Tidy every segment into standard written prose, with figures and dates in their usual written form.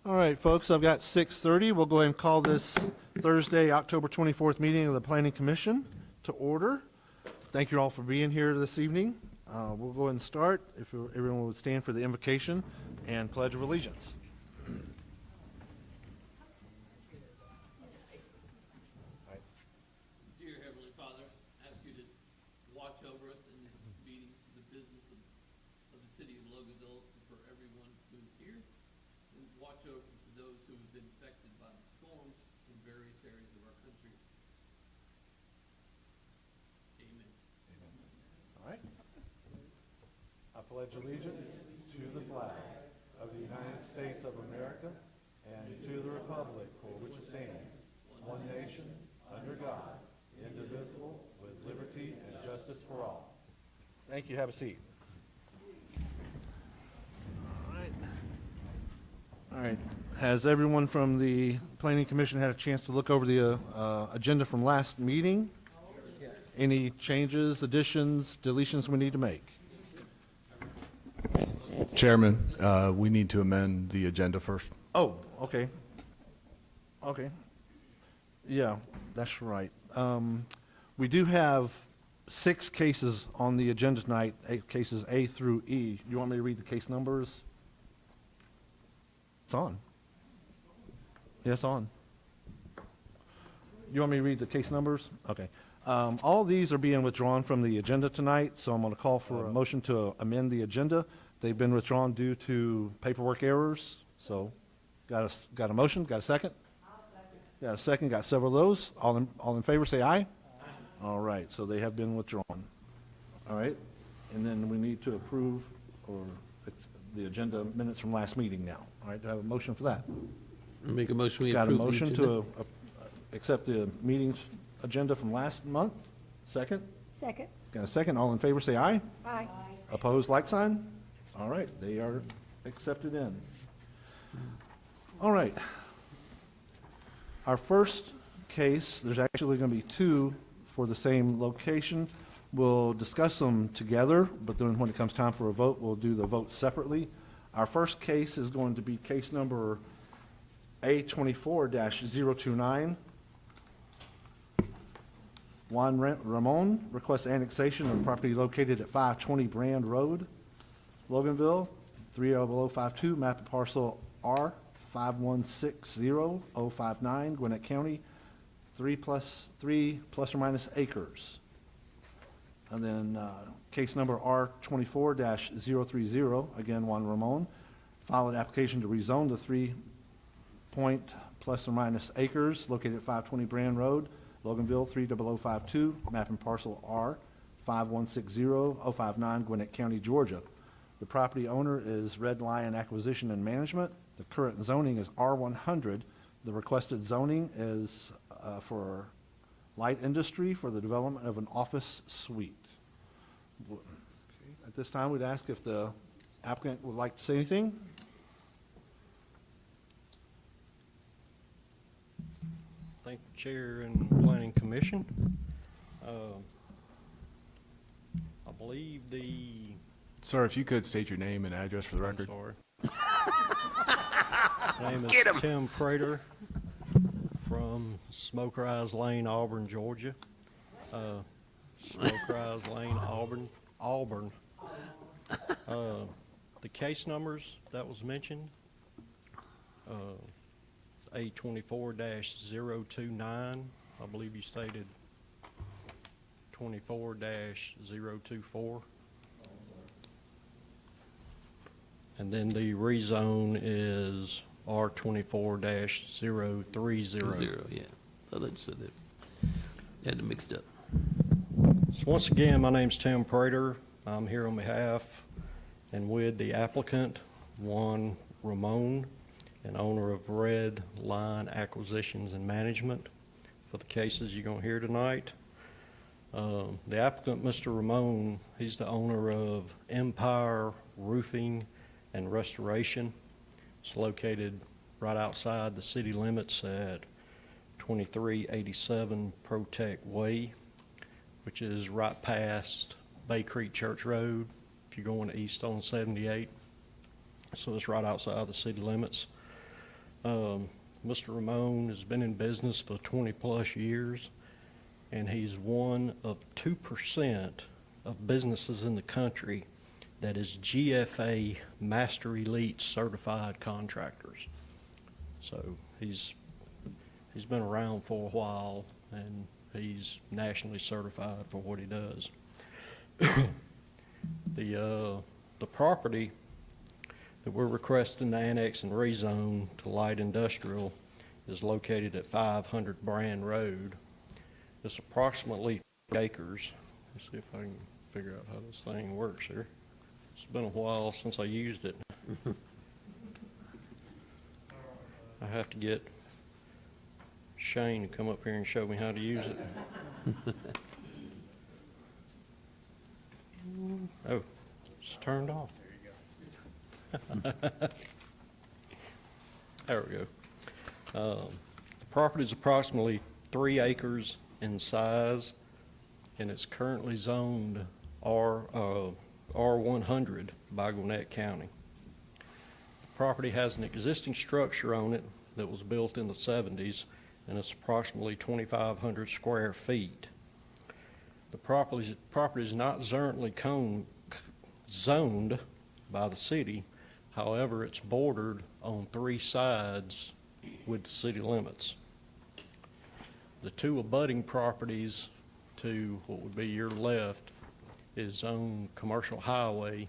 All right, folks, I've got 6:30. We'll go ahead and call this Thursday, October 24th meeting of the Planning Commission to order. Thank you all for being here this evening. We'll go ahead and start. If everyone would stand for the invocation and Pledge of Allegiance. Dear Heavenly Father, I ask you to watch over us in this meeting, the business of the city of Loganville, and for everyone who is here, and watch over to those who have been affected by the storms in various areas of our country. Amen. All right. I pledge allegiance to the flag of the United States of America and to the republic for which it stands, one nation, under God, indivisible, with liberty and justice for all. Thank you. Have a seat. All right. Has everyone from the Planning Commission had a chance to look over the agenda from last meeting? Any changes, additions, deletions we need to make? Chairman, we need to amend the agenda first. Oh, okay. Okay. Yeah, that's right. We do have 6 cases on the agenda tonight, cases A through E. You want me to read the case numbers? It's on. Yeah, it's on. You want me to read the case numbers? Okay. All these are being withdrawn from the agenda tonight, so I'm going to call for a motion to amend the agenda. They've been withdrawn due to paperwork errors. So, got a motion? Got a second? I'll second. Got a second? Got several of those. All in favor, say aye. Aye. All right. So they have been withdrawn. All right. And then we need to approve the agenda minutes from last meeting now. All right. Do I have a motion for that? Make a motion we Got a approve the motion agenda. to accept the meeting's agenda from last month? Second? Second. Got a second? All in favor, say aye. Aye. Opposed, like sign? All right, they are accepted in. All right. Our first case, there's actually going to be 2 for the same location. We'll discuss them together, but then when it comes time for a vote, we'll do the vote separately. Our first case is going to be case number A24-029. Juan Ramon requests annexation of property located at 520 Brand Road, Loganville, 30052, map of parcel R 5160059, Gwinnett County, 3 plus or minus acres. And then case number R24-030, again Juan Ramon, filed an application to rezone the 3 point plus or minus acres located at 520 Brand Road, Loganville, 30052, map and parcel R 5160059, Gwinnett County, Georgia. The property owner is Red Lion Acquisition and Management. The current zoning is R100. The requested zoning is for light industry for the development of an office suite. Okay. At this time, we'd ask if the applicant would like to say anything. Thank you, Chair and Planning Commission. I believe Sir, if you could state your name and address for the I'm record. sorry. My name is Tim Prater from Smoker Eyes Lane, Auburn, Georgia. Smoker Eyes Lane, Auburn. The case numbers that was mentioned, A24-029, I believe you stated 24-024. And then the rezone is R24-030. 0, yeah. I thought you said that. Had it mixed up. So once again, my name's Tim Prater. I'm here on behalf and with the applicant, Juan Ramon, and owner of Red Lion Acquisitions and Management, for the cases you're going to hear tonight. The applicant, Mr. Ramon, he's the owner of Empire Roofing and Restoration. It's located right outside the city limits at 2387 Protect Way, which is right past Bay Creek Church Road if you're going east on 78. So it's right outside the city limits. Mr. Ramon has been in business for 20-plus years, and he's one of 2% of businesses in the country that is GFA Master Elite certified contractors. So he's been around for a while, and he's nationally certified for what he does. The property that we're requesting to annex and rezone to light industrial is located at 500 Brand Road. It's approximately 3 acres. Let's see if I can figure out how this thing works here. It's been a while since I used it. I have to get Shane to come up here and show me how to use it. Oh, it's turned off. There we go. The property is approximately 3 acres in size, and it's currently zoned R100 by Gwinnett County. The property has an existing structure on it that was built in the 70s, and it's approximately 2,500 square feet. The property is not zoned by the city. However, it's bordered on 3 sides with the city limits. The 2 abutting properties to what would be your left is zoned commercial highway,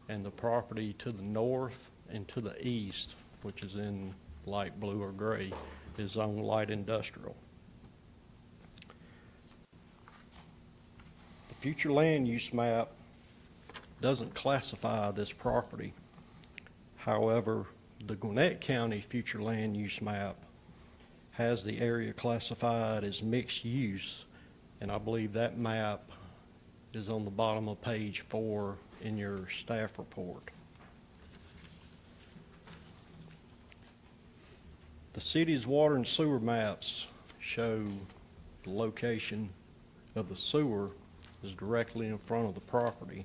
and the property to the north and to the east, which is in light blue or gray, is zoned light industrial. The future land use map doesn't classify this property. However, the Gwinnett County future land use map has the area classified as mixed use, and I believe that map is on the bottom of page 4 in your staff report. The city's water and sewer maps show the location of the sewer is directly in front of the property,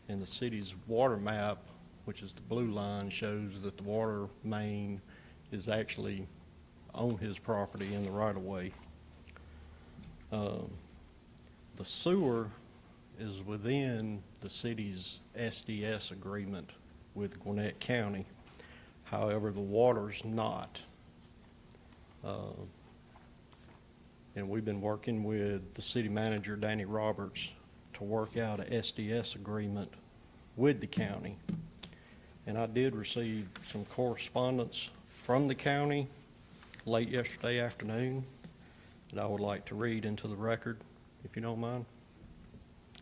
and the city's water map, which is the blue line, shows that the water main is actually on his property in the right-of-way. The sewer is within the city's SDS agreement with Gwinnett County. However, the water's not. And we've been working with the city manager, Danny Roberts, to work out a SDS agreement with the county. And I did receive some correspondence from the county late yesterday afternoon that I would like to read into the record, if you don't mind.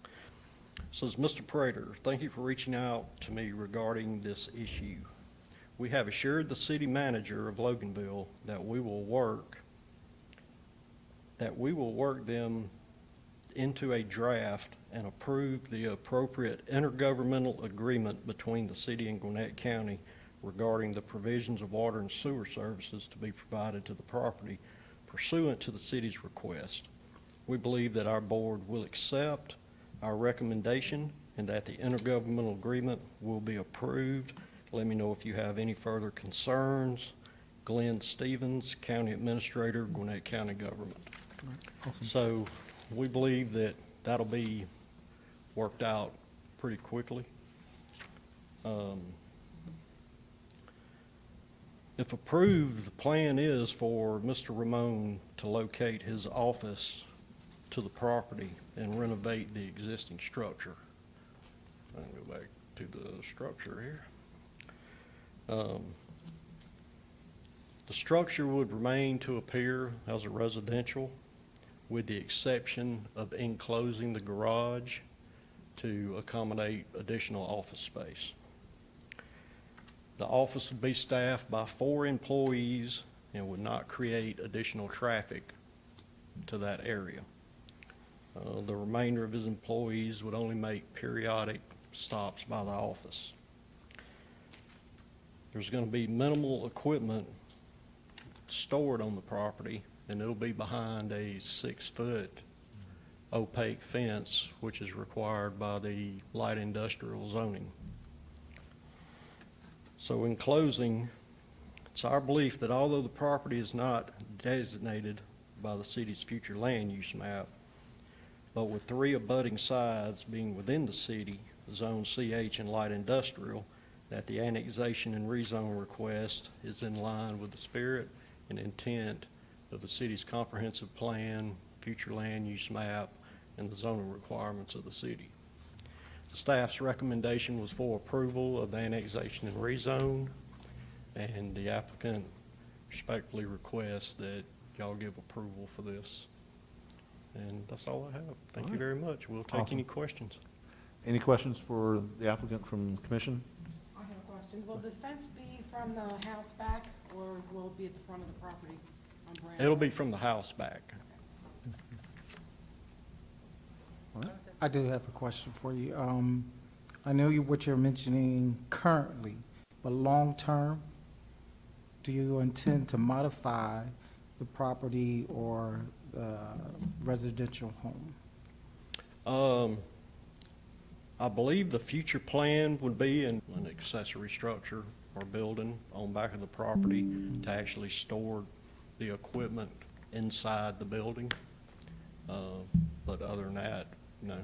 It says, Mr. Prater, thank you for reaching out to me regarding this issue. We have assured the city manager of Loganville that we will work them into a draft and approve the appropriate intergovernmental agreement between the city and Gwinnett County regarding the provisions of water and sewer services to be provided to the property pursuant to the city's request. We believe that our board will accept our recommendation and that the intergovernmental agreement will be approved. Let me know if you have any further concerns. Glenn Stevens, County Administrator, Gwinnett County Government. So we believe that that'll be worked out pretty quickly. If approved, the plan is for Mr. Ramon to locate his office to the property and renovate the existing structure. I'll go back to the structure here. The structure would remain to appear as a residential, with the exception of enclosing the garage to accommodate additional office space. The office would be staffed by 4 employees and would not create additional traffic to that area. The remainder of his employees would only make periodic stops by the office. There's going to be minimal equipment stored on the property, and it'll be behind a 6-foot opaque fence, which is required by the light industrial zoning. So in closing, It's our belief that although the property is not designated by the city's future land use map, but with 3 abutting sides being within the city, Zone CH and Light Industrial, that the annexation and rezone request is in line with the spirit and intent of the city's comprehensive plan, future land use map, and the zoning requirements of the city. The staff's recommendation was for approval of the annexation and rezone, and the applicant respectfully requests that y'all give approval for this. And that's all I have. Thank you very much. We'll take Awesome. any questions. Any questions for the applicant from the commission? I have a question. Will the fence be from the house back, or will it be at the front of the property on Brand? It'll be from the house back. I do have a question for you. I know what you're mentioning currently, but long-term, do you intend to modify the property or residential home? I believe the future plan would be an accessory structure or building on back of the property to actually store the equipment inside the building. But other than that, no.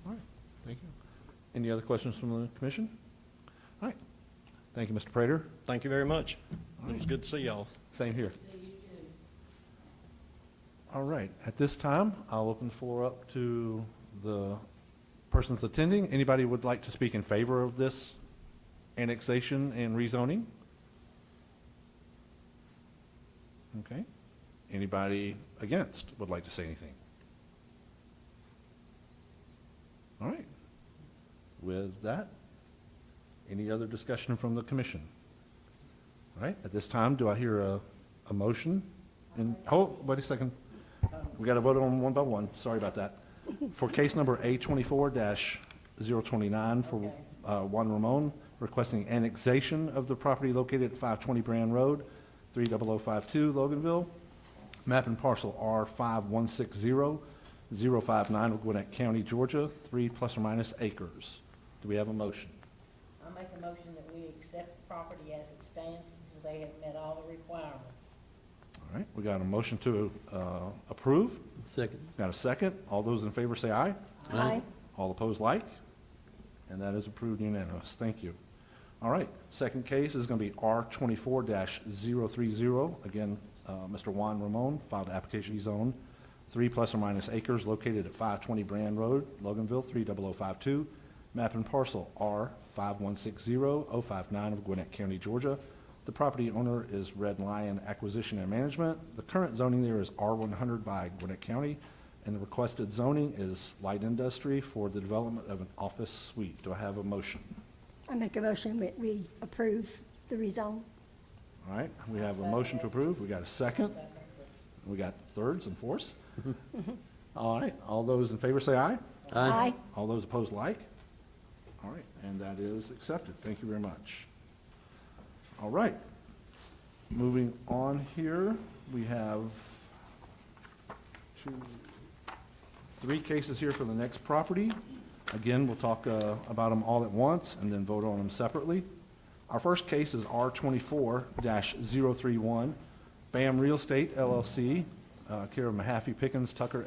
All right, thank you. Any other questions from the commission? All right, thank you, Mr. Prater. Thank you very much. It was good to see y'all. Same here. All right, at this time, I'll open the floor up to the persons attending. Anybody would like to speak in favor of this annexation and rezoning? Okay. Anybody against would like to say anything? All right. With that, any other discussion from the commission? All right, at this time, do I hear a motion? And, hold, wait a second. We got to vote on them one by one. Sorry about that. For case number A24-029 for Juan Ramon, requesting annexation of the property located at 520 Brand Road, 30052 Loganville, map and parcel R5160-059 of Gwinnett County, Georgia, 3 plus or minus acres. Do we have a motion? I make a motion that we accept the property as it stands because they have met all the requirements. All right, we got a motion to approve. Second. Got a second. All those in favor say aye. Aye. All opposed, like. And that is approved unanimous. Thank you. All right, second case is going to be R24-030. Again, Mr. Juan Ramon filed application zone 3 plus or minus acres located at 520 Brand Road, Loganville, 30052. Map and parcel R5160-059 of Gwinnett County, Georgia. The property owner is Red Lion Acquisition and Management. The current zoning there is R100 by Gwinnett County, and the requested zoning is light industry for the development of an office suite. Do I have a motion? I make a motion that we approve the rezone. All right, we have a motion to approve. We got a second. We got thirds and fourths. All right, all those in favor say aye. Aye. All those opposed, like. All right, and that is accepted. Thank you very much. All right, moving on here, we have 3 cases here for the next property. Again, we'll talk about them all at once and then vote on them separately. Our first case is R24-031, BAM Real Estate LLC, care of Mahaffey Pickens Tucker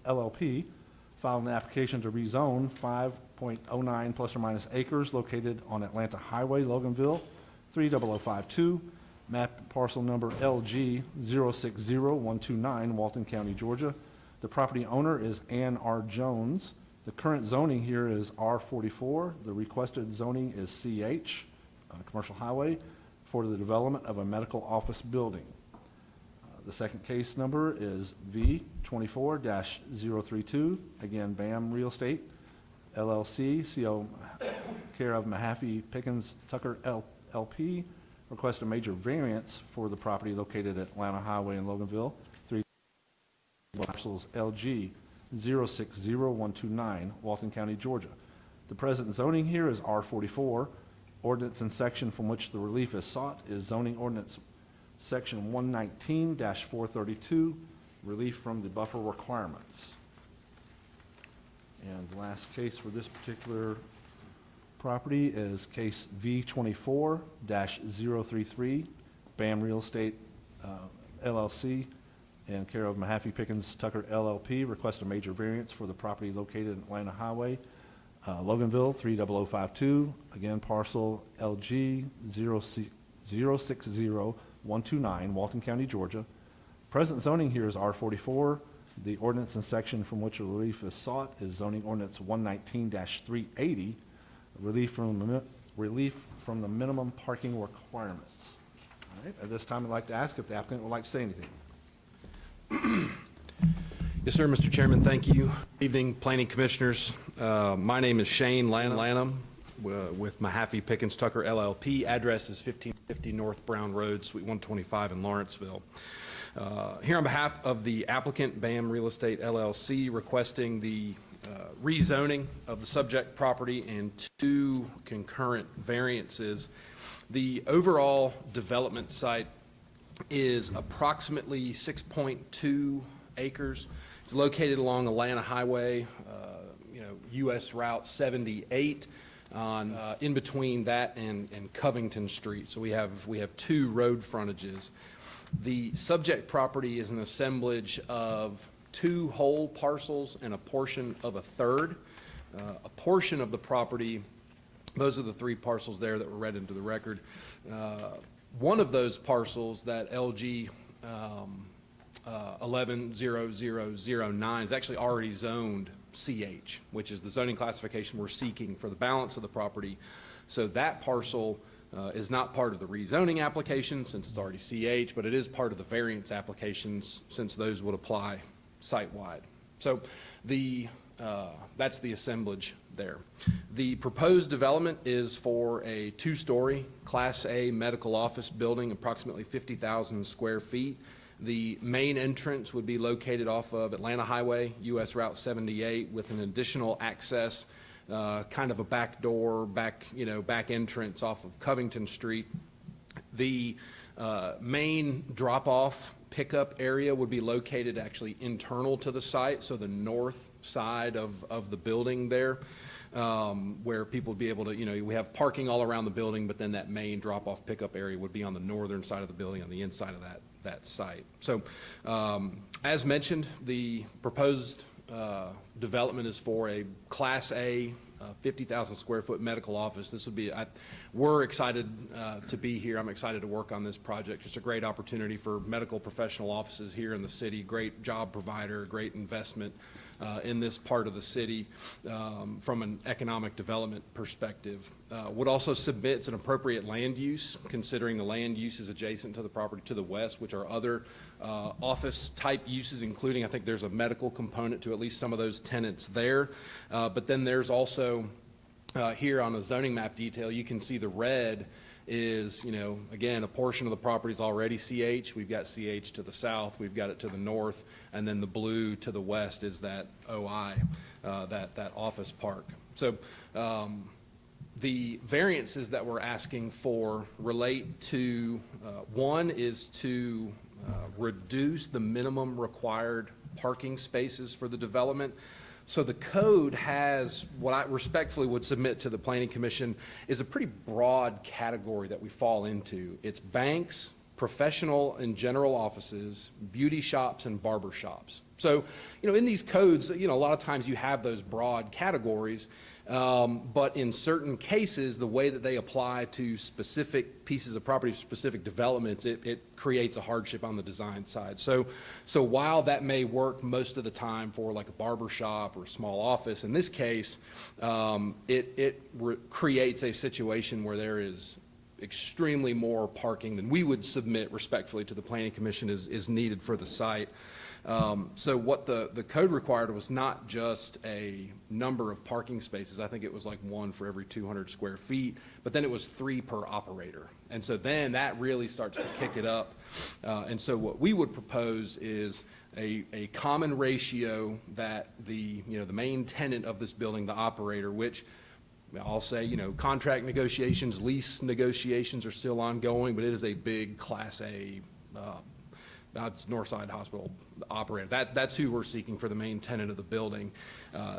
LLP, filed an application to rezone 5.09 plus or minus acres located on Atlanta Highway, Loganville, 30052, map parcel number LG 060129, Walton County, Georgia. The property owner is Ann R. Jones. The current zoning here is R44. The requested zoning is CH, commercial highway, for the development of a medical office building. The second case number is V24-032, again, BAM Real Estate LLC, CO, care of Mahaffey Pickens Tucker LP, request a major variance for the property located at Atlanta Highway in Loganville, 3 parcels LG 060129, Walton County, Georgia. The present zoning here is R44. Ordinance and section from which the relief is sought is zoning ordinance section 119-432, relief from the buffer requirements. And the last case for this particular property is case V24-033, BAM Real Estate LLC, and care of Mahaffey Pickens Tucker LLP, request a major variance for the property located in Atlanta Highway, Loganville, 30052, again parcel LG 060129, Walton County, Georgia. Present zoning here is R44. The ordinance and section from which a relief is sought is zoning ordinance 119-380, relief from the minimum parking requirements. All right, at this time, I'd like to ask if the applicant would like to say anything. Yes, sir, Mr. Chairman, thank you. Good evening, planning commissioners. My name is Shane Lanham with Mahaffey Pickens Tucker LLP. Address is 1550 North Brown Road, Suite 125 in Lawrenceville. Here on behalf of the applicant, BAM Real Estate LLC, requesting the rezoning of the subject property and 2 concurrent variances. The overall development site is approximately 6.2 acres. It's located along Atlanta Highway, US Route 78, on in between that and Covington Street. So we have 2 road frontages. The subject property is an assemblage of 2 whole parcels and a portion of a third. A portion of the property, those are the 3 parcels there that were read into the record. One of those parcels, that LG 110009, is actually already zoned CH, which is the zoning classification we're seeking for the balance of the property. So that parcel is not part of the rezoning application since it's already CH, but it is part of the variance applications since those would apply site-wide. So that's the assemblage there. The proposed development is for a 2-story Class A medical office building, approximately 50,000 square feet. The main entrance would be located off of Atlanta Highway, US Route 78, with an additional access, kind of a back door, back entrance off of Covington Street. The main drop-off pickup area would be located actually internal to the site, so the north side of the building there, where people would be able to, we have parking all around the building, but then that main drop-off pickup area would be on the northern side of the building, on the inside of that site. So as mentioned, the proposed development is for a Class A 50,000 square foot medical office. This would be, we're excited to be here. I'm excited to work on this project. Just a great opportunity for medical professional offices here in the city, great job provider, great investment in this part of the city from an economic development perspective. Would also submit it's an appropriate land use, considering the land use is adjacent to the property to the west, which are other office type uses, including, I think there's a medical component to at least some of those tenants there. But then there's also here on the zoning map detail, you can see the red is, again, a portion of the property is already CH. We've got CH to the south, we've got it to the north, and then the blue to the west is that OI, that office park. So the variances that we're asking for relate to, one is to reduce the minimum required parking spaces for the development. So the code has, what I respectfully would submit to the Planning Commission, is a pretty broad category that we fall into. It's banks, professional and general offices, beauty shops, and barber shops. So, in these codes, a lot of times you have those broad categories, but in certain cases, the way that they apply to specific pieces of property, specific developments, it creates a hardship on the design side. So while that may work most of the time for like a barber shop or a small office, in this case, it creates a situation where there is extremely more parking than we would submit respectfully to the Planning Commission is needed for the site. So what the code required was not just a number of parking spaces. I think it was like 1 for every 200 square feet, but then it was 3 per operator. And so then that really starts to kick it up. And so what we would propose is a common ratio that the main tenant of this building, the operator, which I'll say, contract negotiations, lease negotiations are still ongoing, but it is a big Class A it's Northside Hospital operator. That's who we're seeking for the main tenant of the building.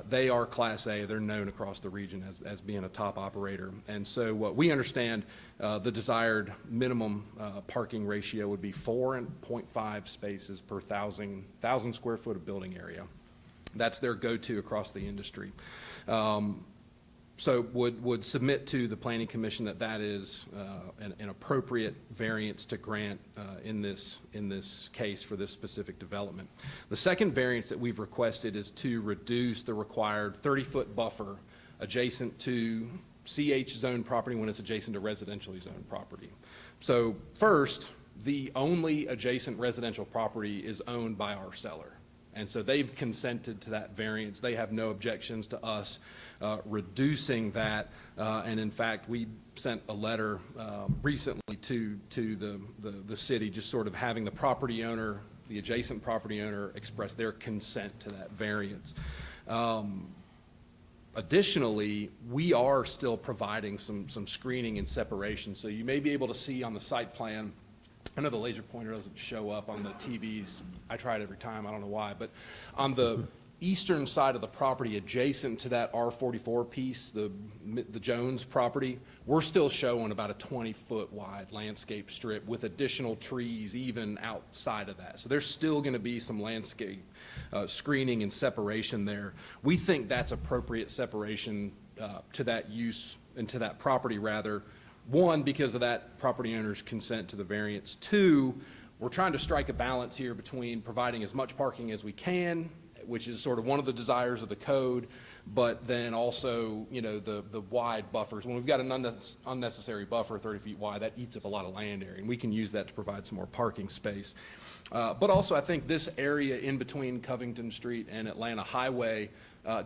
They are Class A. They're known across the region as being a top operator. And so what we understand, the desired minimum parking ratio would be 4.5 spaces per thousand square foot of building area. That's their go-to across the industry. So would submit to the Planning Commission that is an appropriate variance to grant in this case for this specific development. The second variance that we've requested is to reduce the required 30-foot buffer adjacent to CH zone property when it's adjacent to residentially zoned property. So first, the only adjacent residential property is owned by our seller. And so they've consented to that variance. They have no objections to us reducing that. And in fact, we sent a letter recently to the city, just sort of having the property owner, the adjacent property owner, express their consent to that variance. Additionally, we are still providing some screening and separation. So you may be able to see on the site plan, I know the laser pointer doesn't show up on the TVs. I try it every time, I don't know why. But on the eastern side of the property adjacent to that R44 piece, the Jones property, we're still showing about a 20-foot wide landscape strip with additional trees even outside of that. So there's still going to be some landscape screening and separation there. We think that's appropriate separation to that use and to that property rather. One, because of that property owner's consent to the variance. Two, we're trying to strike a balance here between providing as much parking as we can, which is sort of one of the desires of the code, but then also, you know, the wide buffers. When we've got an unnecessary buffer 30 feet wide, that eats up a lot of land area, and we can use that to provide some more parking space. But also, I think this area in between Covington Street and Atlanta Highway,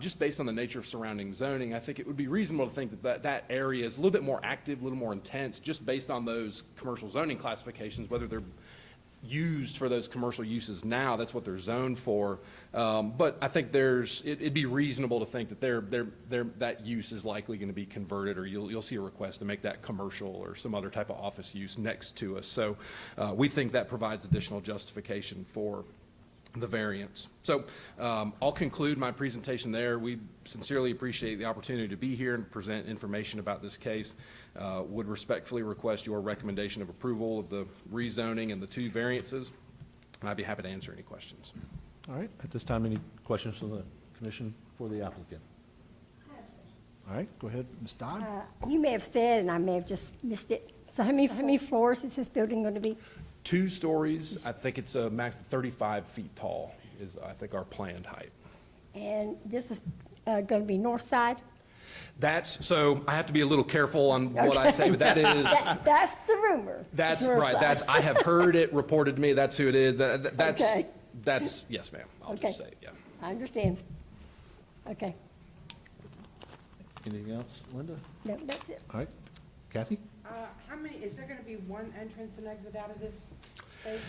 just based on the nature of surrounding zoning, I think it would be reasonable to think that area is a little bit more active, a little more intense, just based on those commercial zoning classifications, whether they're used for those commercial uses now, that's what they're zoned for. But I think it'd be reasonable to think that that use is likely going to be converted, or you'll see a request to make that commercial or some other type of office use next to us. So we think that provides additional justification for the variance. So I'll conclude my presentation there. We sincerely appreciate the opportunity to be here and present information about this case. Would respectfully request your recommendation of approval of the rezoning and the two variances, and I'd be happy to answer any questions. All right, at this time, any questions from the commission for the applicant? All right, go ahead, Ms. Dodd. You may have said, and I may have just missed it, so how many floors is this building going to be? 2 stories. I think it's a max of 35 feet tall is, I think, our planned height. And this is going to be north side? So I have to be a little careful on what I say, but that is. That's the rumor. That's North right. side. I have heard it reported to me. That's who it is. Okay. That's, yes, ma'am. I'll Okay. just say, yeah. I understand. Okay, Anything else, Linda? no, that's it. All right, Kathy? How many, is there gonna be one entrance and exit out of this space?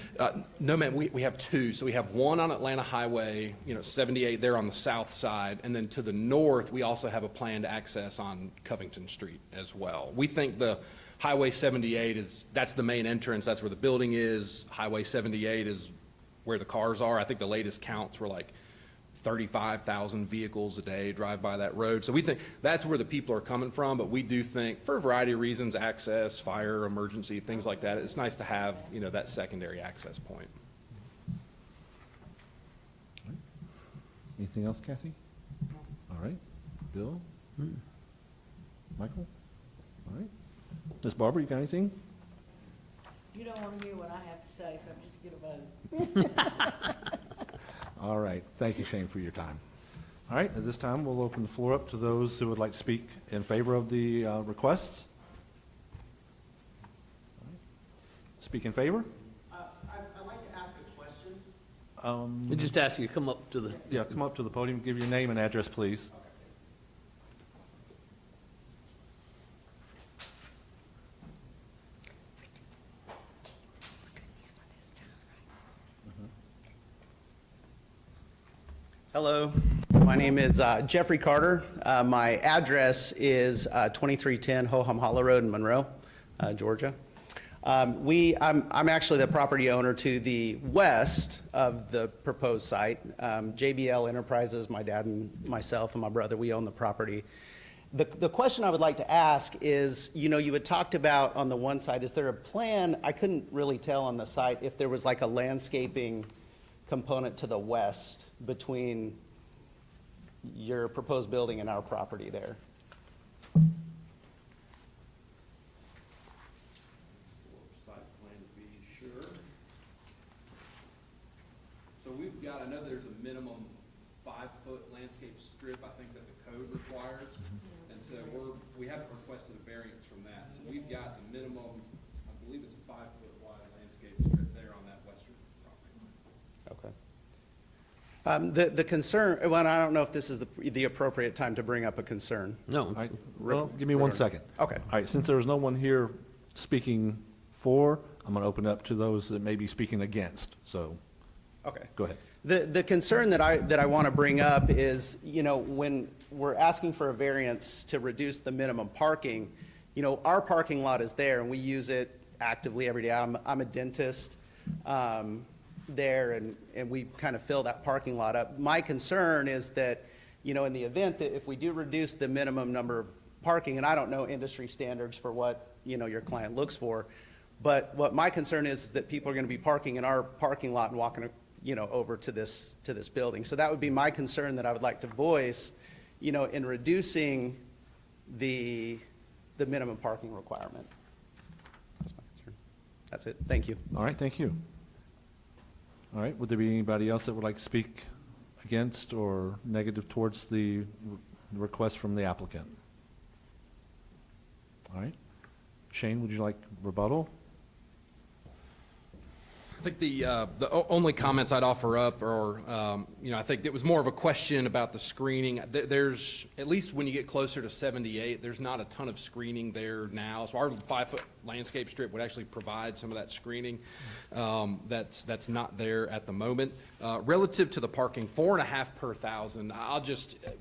No, ma'am, we have 2. So we have one on Atlanta Highway, 78 there on the south side. And then to the north, we also have a planned access on Covington Street as well. We think the Highway 78 that's the main entrance. That's where the building is. Highway 78 is where the cars are. I think the latest counts were like 35,000 vehicles a day drive by that road. So we think that's where the people are coming from, but we do think, for a variety of reasons, access, fire, emergency, things like that, it's nice to have, that secondary access point. Anything else, Kathy? All right, Bill? Michael? All right. Ms. Barber, you got anything? You don't want to hear what I have to say, so I'm just going to vote. All right, thank you, Shane, for your time. All right, at this time, we'll open the floor up to those who would like to speak in favor of the requests. Speak in favor? I'd like to ask a question. We just ask you to come up to the. Yeah, come up to the podium, give your name and address, please. Hello, my name is Jeffrey Carter. My address is 2310 Ho-Hum Hollow Road in Monroe, Georgia. I'm actually the property owner to the west of the proposed site. JBL Enterprises, my dad and myself and my brother, we own the property. The question I would like to ask is, you had talked about on the one side, is there a plan? I couldn't really tell on the site if there was like a landscaping component to the west between your proposed building and our property there. Site plan to be sure. So we've got, I know there's a minimum 5-foot landscape strip, I think that the code requires. And so we haven't requested a variance from that. So we've got the minimum, I believe it's a 5-foot wide landscape strip there on that western property line. Okay. The concern, well, I don't know if this is the appropriate time to bring up a concern. All right, well, give me 1 second. Okay. All right, since there's no one here speaking for, I'm going to open up to those that may be speaking against, so Okay. go ahead. The concern that I want to bring up is, when we're asking for a variance to reduce the minimum parking, our parking lot is there and we use it actively every day. I'm a dentist there and we kind of fill that parking lot up. My concern is that, in the event that if we do reduce the minimum number of parking, and I don't know industry standards for what, your client looks for, but what my concern is that people are going to be parking in our parking lot and walking over to this building. So that would be my concern that I would like to voice, in reducing the minimum parking requirement. That's my concern. That's it. Thank you. All right, thank you. All right, would there be anybody else that would like to speak against or negative towards the request from the applicant? All right. Shane, would you like rebuttal? I think the only comments I'd offer up are, I think it was more of a question about the screening. There's, at least when you get closer to 78, there's not a ton of screening there now. So our 5-foot landscape strip would actually provide some of that screening. That's not there at the moment. Relative to the parking, 4.5 per 1,000,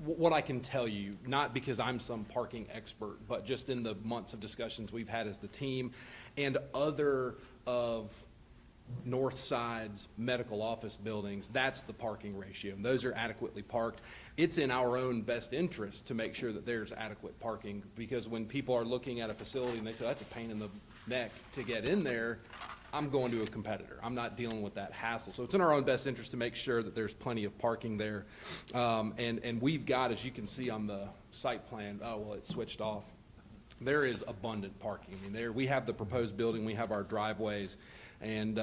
what I can tell you, not because I'm some parking expert, but just in the months of discussions we've had as the team and other of North Side's medical office buildings, that's the parking ratio, and those are adequately parked. It's in our own best interest to make sure that there's adequate parking, because when people are looking at a facility and they say, that's a pain in the neck to get in there, I'm going to a competitor. I'm not dealing with that hassle. So it's in our own best interest to make sure that there's plenty of parking there. And we've got, as you can see on the site plan, it's switched off. There is abundant parking. I mean, we have the proposed building, we have our driveways, and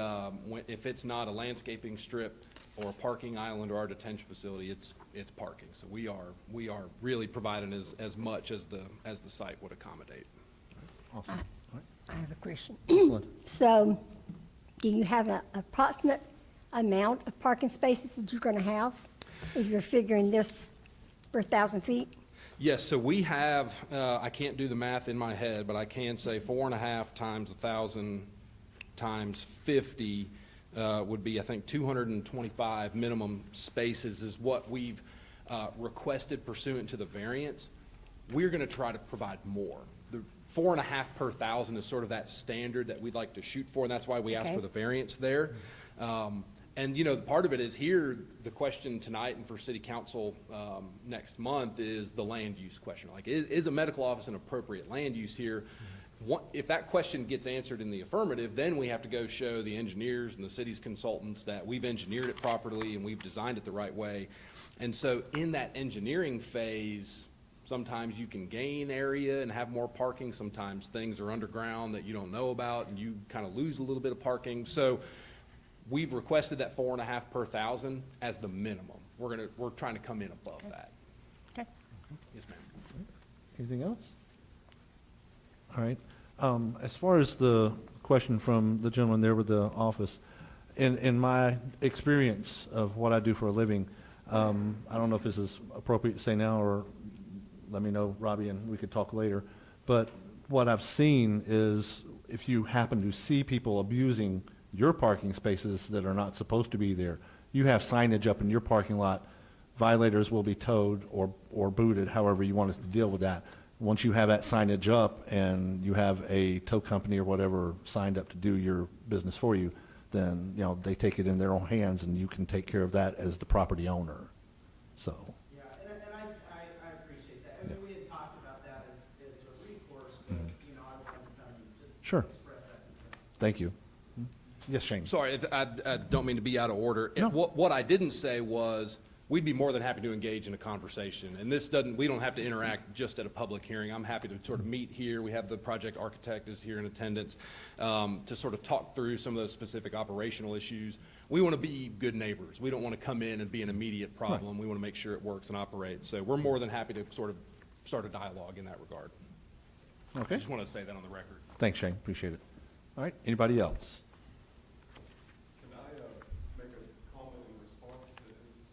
if it's not a landscaping strip or a parking island or our detention facility, it's parking. So we are really providing as much as the site would accommodate. Awesome. I have a question. Excellent. So, do you have an approximate amount of parking spaces that you're going to have if you're figuring this per 1,000 feet? Yes, so we have, I can't do the math in my head, but I can say 4.5 times 1,000 times 50 would be, I think, 225 minimum spaces is what we've requested pursuant to the variance. We're going to try to provide more. The 4.5 per 1,000 is sort of that standard that we'd like to shoot for, and that's why we asked for the variance there. And, part of it is here, the question tonight and for city council next month is the land use question. Like, is a medical office an appropriate land use here? If that question gets answered in the affirmative, then we have to go show the engineers and the city's consultants that we've engineered it properly and we've designed it the right way. And so in that engineering phase, sometimes you can gain area and have more parking. Sometimes things are underground that you don't know about and you kind of lose a little bit of parking. So we've requested that 4.5 per 1,000 as the minimum. We're trying to come in above that. Okay. Yes, ma'am. Anything else? All right. As far as the question from the gentleman there with the office, in my experience of what I do for a living, I don't know if this is appropriate to say now or let me know, Robbie, and we could talk later. But what I've seen is if you happen to see people abusing your parking spaces that are not supposed to be there, you have signage up in your parking lot, violators will be towed or booted, however you want to deal with that. once you have that signage up and you have a tow company or whatever signed up to do your business for you, then, you know, they take it in their own hands and you can take care of that as the property owner. So, Yeah, and I appreciate that. I mean, we had talked about that as a recourse, but, you know, I wanted to come and just Sure. express that concern. thank you. Yes, Shane? Sorry, I don't mean to be out of order. No. What I didn't say was, we'd be more than happy to engage in a conversation. And this doesn't, we don't have to interact just at a public hearing. I'm happy to sort of meet here. We have the project architect is here in attendance, to sort of talk through some of those specific operational issues. We want to be good neighbors. We don't want to come in and be an immediate problem. We want to make sure it works and operates. So we're more than happy to sort of start a dialogue in that regard. Okay. Just want to say that on the record. Thanks, Shane, appreciate it. All right, anybody else? Can I make a comment in response to his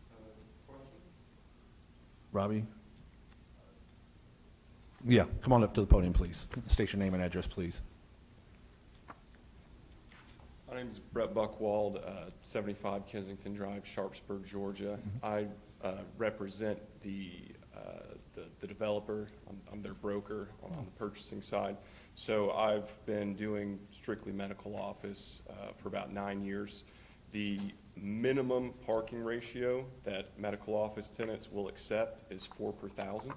question? Robbie? Yeah, come on up to the podium, please. State your name and address, please. My name is Brett Buckwald, 75 Kensington Drive, Sharpsburg, Georgia. I represent the developer. I'm their broker on the purchasing side. So I've been doing strictly medical office for about 9 years. The minimum parking ratio that medical office tenants will accept is 4 per thousand.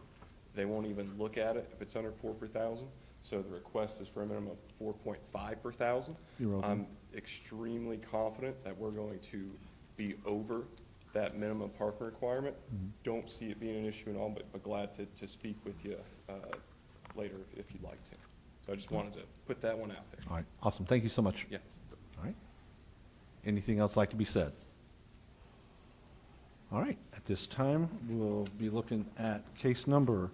They won't even look at it if it's under 4 per thousand. So the request is for a minimum of 4.5 per thousand. You're welcome. I'm extremely confident that we're going to be over that minimum parking requirement. Don't see it being an issue at all, but glad to speak with you later if you'd like to. So I just wanted to put that one out there. All right, awesome, thank you so much. Yes. All right. Anything else like to be said? All right, at this time, we'll be looking at case number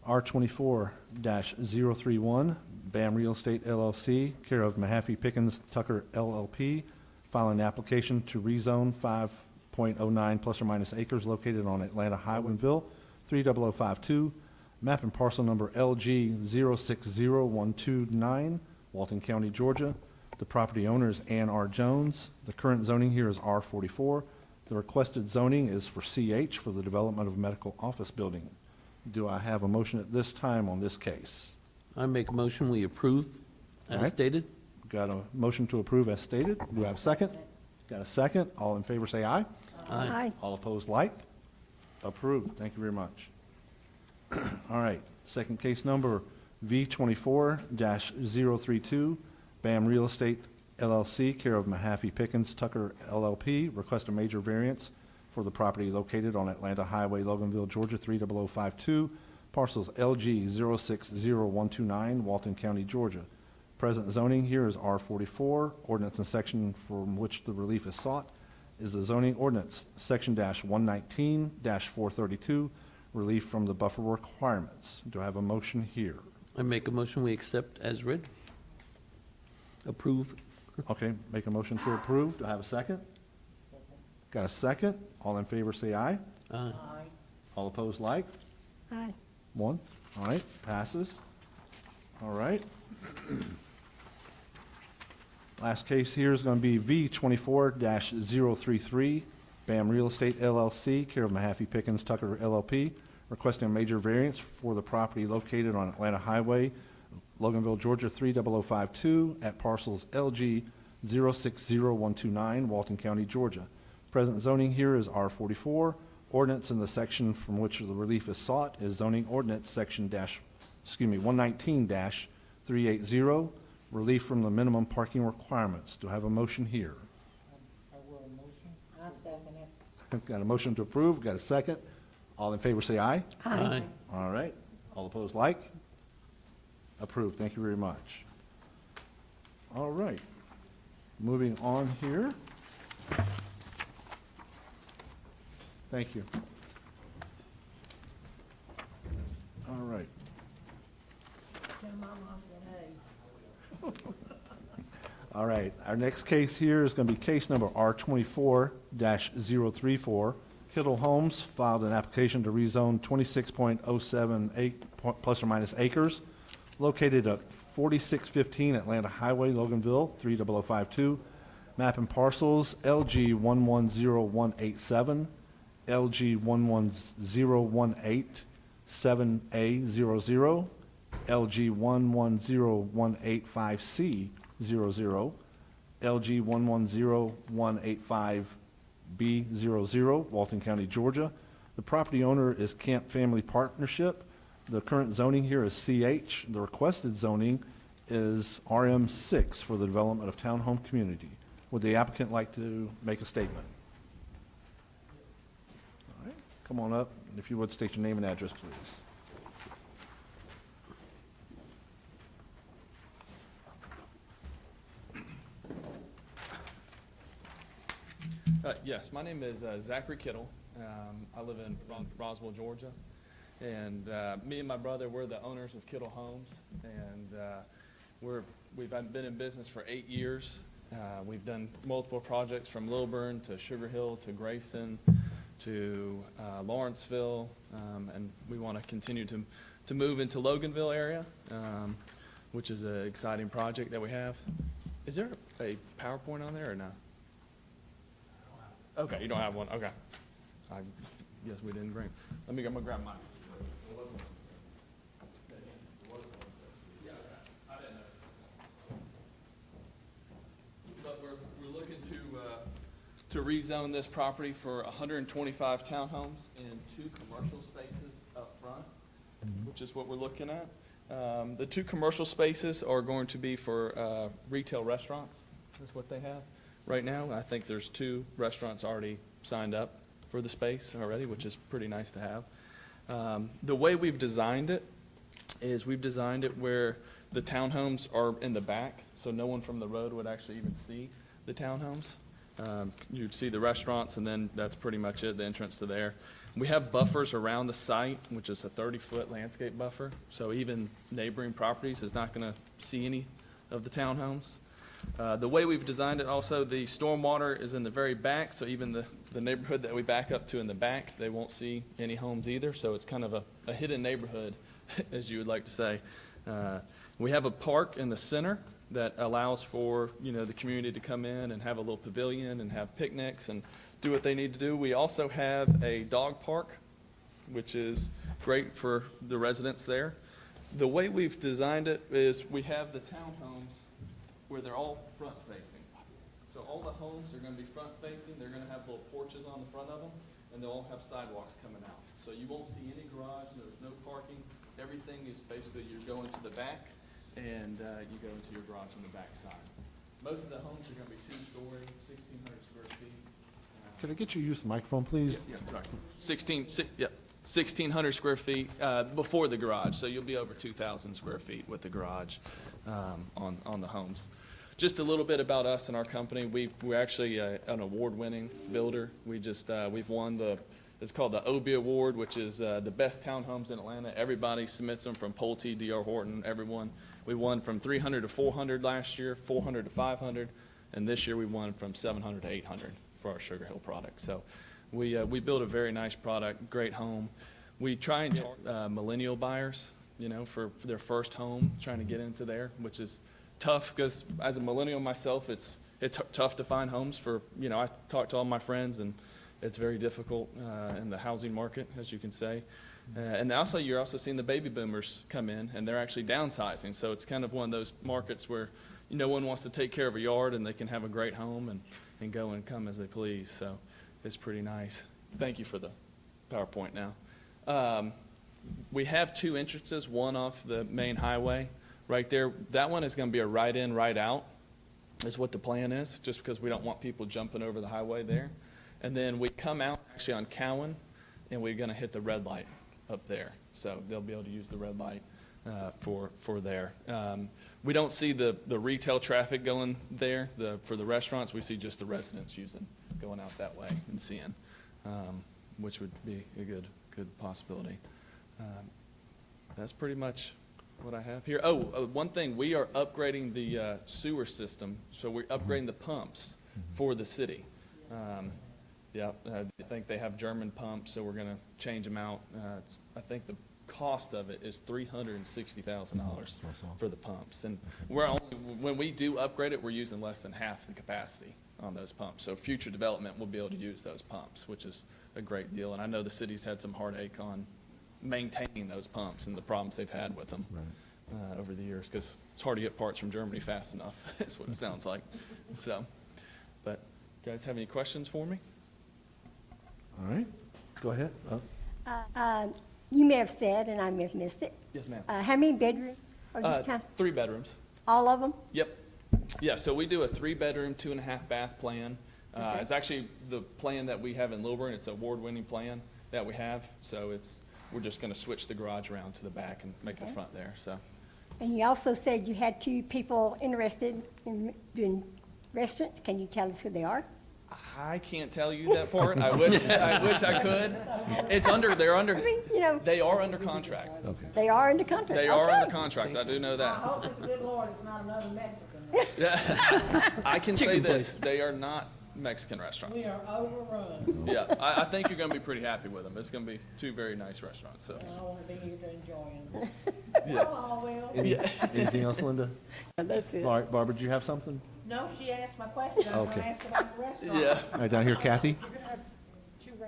R24-031, BAM Real Estate LLC, care of Mahaffey Pickens Tucker LLP, filing an application to rezone 5.09 plus or minus acres located on Atlanta Highlandville, 30052, map and parcel number LG 060129, Walton County, Georgia. The property owner is Ann R. Jones. The current zoning here is R44. The requested zoning is for CH for the development of a medical office building. Do I have a motion at this time on this case? I make a motion, we approve All as right. stated. Got a motion to approve as stated. Do I have a second? Got a second. All in favor say aye. Aye. All opposed, like. Approved. Thank you very much. All right, second case number V24-032, BAM Real Estate LLC, care of Mahaffey Pickens Tucker LLP, request a major variance for the property located on Atlanta Highway, Loganville, Georgia, 30052, parcels LG 060129, Walton County, Georgia. Present zoning here is R44. Ordinance and section from which the relief is sought is the zoning ordinance, section -119-432, relief from the buffer requirements. Do I have a motion here? I make a motion, we accept as read. Approve. Okay, make a motion to approve. Do I have a second? Got a second? All in favor say aye. Aye. All opposed, like? Aye. One. All right, passes. All right. Last case here is going to be V24-033, BAM Real Estate LLC, care of Mahaffey Pickens Tucker LLP, requesting a major variance for the property located on Atlanta Highway, Loganville, Georgia, 30052, at parcels LG 060129, Walton County, Georgia. Present zoning here is R44. Ordinance in the section from which the relief is sought is zoning ordinance section 119-380, relief from the minimum parking requirements. Do I have a motion here? I second it. Got a motion to approve, got a second. All in favor say aye. Aye. All right. All opposed, like? Approved. Thank you very much. All right. Moving on here. Thank you. All right. Tell Mama I said, hey. All right. Our next case here is going to be case number R24-034. Kittle Homes filed an application to rezone 26.078 plus or minus acres located at 4615 Atlanta Highway, Loganville, 30052. Map and parcels LG 110187, LG 11018, 7A00, LG 110185C00, LG 110185B00, Walton County, Georgia. The property owner is Camp Family Partnership. The current zoning here is CH. The requested zoning is RM6 for the development of townhome community. Would the applicant like to make a statement? All right, come on up. If you would, state your name and address, please. Yes, my name is Zachary Kittle. I live in Roswell, Georgia. And me and my brother, we're the owners of Kittle Homes. And we've been in business for 8 years. We've done multiple projects from Lilburn to Sugar Hill to Grayson to Lawrenceville. And we want to continue to move into Loganville area, which is an exciting project that we have. Is there a PowerPoint on there or not? Okay, you don't have one, okay. I guess we didn't bring, I'm gonna grab mine. But we're looking to rezone this property for 125 townhomes and 2 commercial spaces up front, which is what we're looking at. The 2 commercial spaces are going to be for retail restaurants, that's what they have right now. I think there's 2 restaurants already signed up for the space already, which is pretty nice to have. The way we've designed it is we've designed it where the townhomes are in the back, so no one from the road would actually even see the townhomes. You'd see the restaurants, and then that's pretty much it, the entrance to there. We have buffers around the site, which is a 30-foot landscape buffer, so even neighboring properties is not going to see any of the townhomes. The way we've designed it also, the stormwater is in the very back, so even the neighborhood that we back up to in the back, they won't see any homes either, so it's kind of a hidden neighborhood, as you would like to say. We have a park in the center that allows for, the community to come in and have a little pavilion and have picnics and do what they need to do. We also have a dog park, which is great for the residents there. The way we've designed it is we have the townhomes where they're all front-facing. So all the homes are going to be front-facing. They're going to have little porches on the front of them, and they'll all have sidewalks coming out. So you won't see any garage. There's no parking. Everything is basically you go into the back, and you go into your garage on the back side. Most of the homes are going to be 2-story, 1,600 square feet. Could I get you to use the microphone, please? Yeah, sorry. 1,600 square feet before the garage, so you'll be over 2,000 square feet with the garage on the homes. Just a little bit about us and our company. We're actually an award-winning builder. We've won it's called the Obie Award, which is the best townhomes in Atlanta. Everybody submits them, from Pulte, D.R. Horton, everyone. We won from 300 to 400 last year, 400 to 500, and this year we won from 700 to 800 for our Sugar Hill product. So we build a very nice product, great home. We try and target millennial buyers, for their first home, trying to get into there, which is tough because as a millennial myself, it's tough to find homes for, I talk to all my friends, and it's very difficult in the housing market, as you can say. And also, you're also seeing the baby boomers come in, and they're actually downsizing. So it's kind of one of those markets where no one wants to take care of a yard, and they can have a great home and go and come as they please. So it's pretty nice. Thank you for the PowerPoint now. We have 2 entrances, one off the main highway right there. That one is going to be a right in, right out, is what the plan is, just because we don't want people jumping over the highway there. And then we come out actually on Cowan, and we're going to hit the red light up there. So they'll be able to use the red light for there. We don't see the retail traffic going there. For the restaurants, we see just the residents going out that way and seeing, which would be a good possibility. That's pretty much what I have here. One thing, we are upgrading the sewer system, so we're upgrading the pumps for the city. I think they have German pumps, so we're going to change them out. I think the cost of it is $360,000 for the pumps. And when we do upgrade it, we're using less than half the capacity on those pumps. So future development will be able to use those pumps, which is a great deal. And I know the city's had some heartache on maintaining those pumps and the problems they've had with them over the years, because it's hard to get parts from Germany fast enough, is what it sounds like. So, but, you guys have any questions for me? All right, go ahead. You may have said, and I may have missed it, Yes, ma'am. how many bedrooms are this time? 3 bedrooms. All of them? Yep. Yeah, so we do a 3-bedroom, 2.5 bath plan. It's actually the plan that we have in Lilburn. It's an award-winning plan that we have. So we're just going to switch the garage around to the back and make the front there, so. And you also said you had 2 people interested in doing restaurants. Can you tell us who they are? I can't tell you that part. I wish I could. I mean, you know, They are under contract. they are under contract. They are under Okay. contract. I do know I that. hope that the good Lord is not another Mexican. Yeah. I can say this, they are not Mexican restaurants. We are overrun. Yeah, I think you're gonna be pretty happy with them. It's gonna be 2 very nice restaurants, so. And I want to be here to enjoy them. Yeah. Oh, well. Anything else, Linda? That's it. All right, Barbara, do you have something? No, she asked my question. I'm Okay. going to ask about the restaurant. Yeah, All right, down here, Kathy? You're gonna have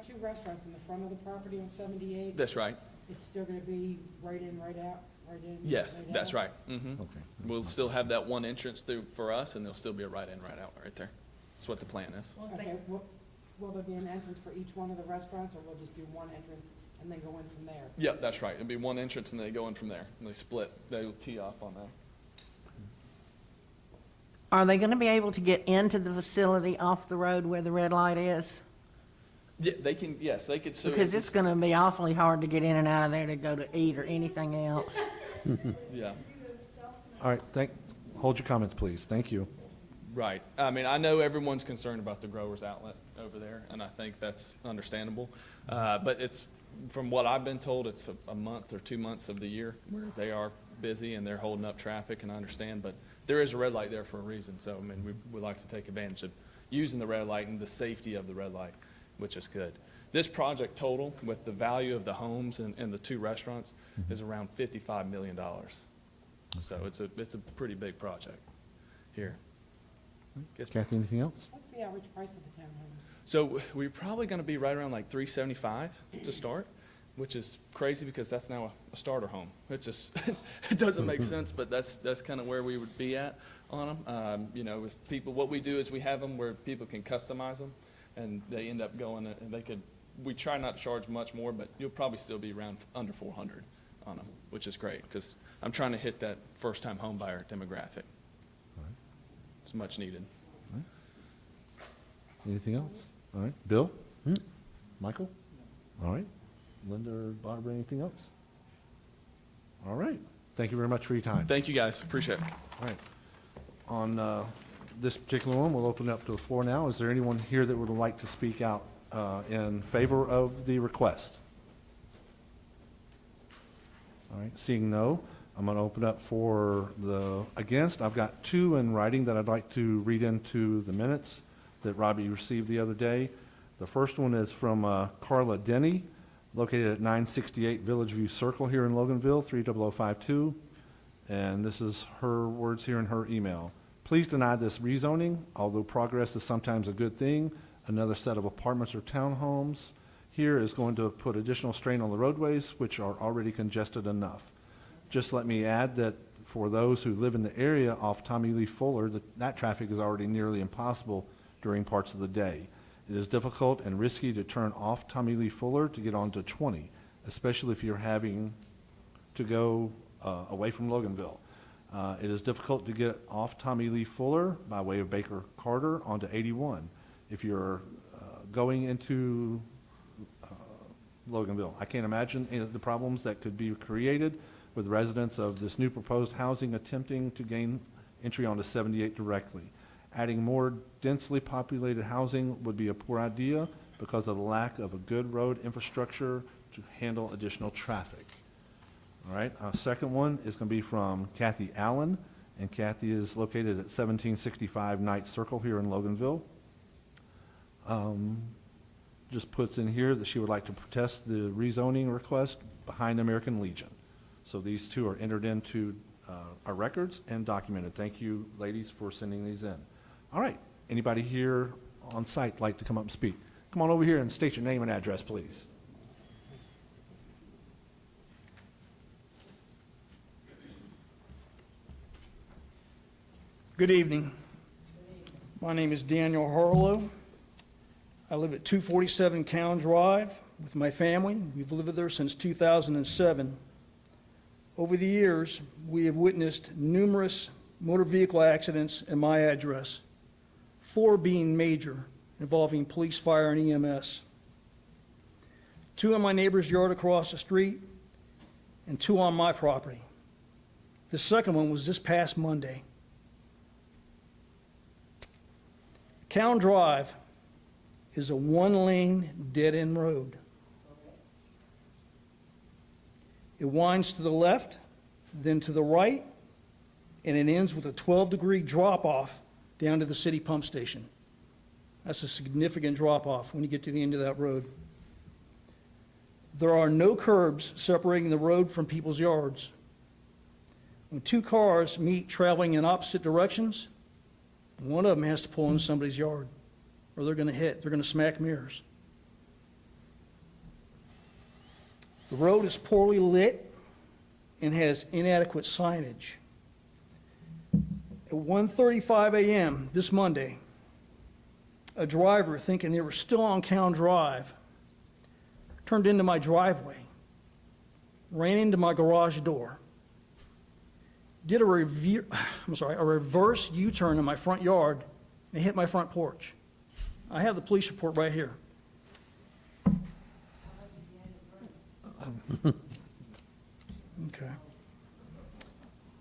two restaurants in the front of the property on 78. that's right. It's still gonna be right in, right out, right in? Yes, right that's out? right. Mm-hmm. Okay. We'll still have that one entrance through for us, and there'll still be a right in, right out right there. That's what the plan is. Okay, will there be an entrance for each one of the restaurants, or we'll just do one entrance and then go in from there? Yeah, that's right. It'll be one entrance, and they go in from there. And they split. They'll tee off on that. Are they going to be able to get into the facility off the road where the red light is? Yeah, they can, yes, they could. So Because it's going to be awfully hard to get in and out of there to go to eat or anything else. Yeah. All right, hold your comments, please. Thank you. Right. I mean, I know everyone's concerned about the growers outlet over there, and I think that's understandable. But it's, from what I've been told, it's a month or 2 months of the year where they are busy and they're holding up traffic, and I understand. But there is a red light there for a reason. So, I mean, we would like to take advantage of using the red light and the safety of the red light, which is good. This project total, with the value of the homes and the 2 restaurants, is around $55 million. So it's a pretty big project here. Yes, Kathy, anything else? What's the average price of the townhomes? So we're probably going to be right around like $375 to start, which is crazy because that's now a starter home. It just it doesn't make sense, but that's kind of where we would be at on them. You know, if people, what we do is we have them where people can customize them, and they end up going, and they could. We try not to charge much more, but you'll probably still be around under 400 on them, which is great because I'm trying to hit that first-time home buyer demographic. It's much needed. Anything else? All right, Bill? Michael? All right. Linda or Barbara, anything else? All right. Thank you very much for your time. Thank you, guys. Appreciate it. All right. On this particular one, we'll open it up to the floor now. Is there anyone here that would like to speak out in favor of the request? All right, seeing no, I'm going to open up for the against. I've got 2 in writing that I'd like to read into the minutes that Robbie received the other day. The first one is from Carla Denny, located at 968 Village View Circle here in Loganville, 30052. And this is her words here in her email. Please deny this rezoning. Although progress is sometimes a good thing, another set of apartments or townhomes here is going to put additional strain on the roadways, which are already congested enough. Just let me add that for those who live in the area off Tommy Lee Fuller, that traffic is already nearly impossible during parts of the day. It is difficult and risky to turn off Tommy Lee Fuller to get onto 20, especially if you're having to go away from Loganville. It is difficult to get off Tommy Lee Fuller by way of Baker Carter onto 81 if you're going into Loganville. I can't imagine the problems that could be created with residents of this new proposed housing attempting to gain entry onto 78 directly. Adding more densely populated housing would be a poor idea because of the lack of a good road infrastructure to handle additional traffic. All right, our second one is going to be from Kathy Allen, and Kathy is located at 1765 Knight Circle here in Loganville. Just puts in here that she would like to protest the rezoning request behind American Legion. So these 2 are entered into our records and documented. Thank you, ladies, for sending these in. All right, anybody here on site like to come up and speak? Come on over here and state your name and address, please. Good evening. My name is Daniel Harlow. I live at 247 Cowan Drive with my family. We've lived there since 2007. Over the years, we have witnessed numerous motor vehicle accidents in my address, 4 being major, involving police, fire, and EMS. 2 in my neighbor's yard across the street, and 2 on my property. The second one was this past Monday. Cowan Drive is a 1-lane dead-end road. It winds to the left, then to the right, and it ends with a 12-degree drop-off down to the city pump station. That's a significant drop-off when you get to the end of that road. There are no curbs separating the road from people's yards. When 2 cars meet traveling in opposite directions, one of them has to pull in somebody's yard, or they're going to smack mirrors. The road is poorly lit and has inadequate signage. At 1:35 a.m. this Monday, a driver, thinking they were still on Cowan Drive, turned into my driveway, ran into my garage door, did a reverse U-turn in my front yard, and hit my front porch. I have the police report right here. Okay.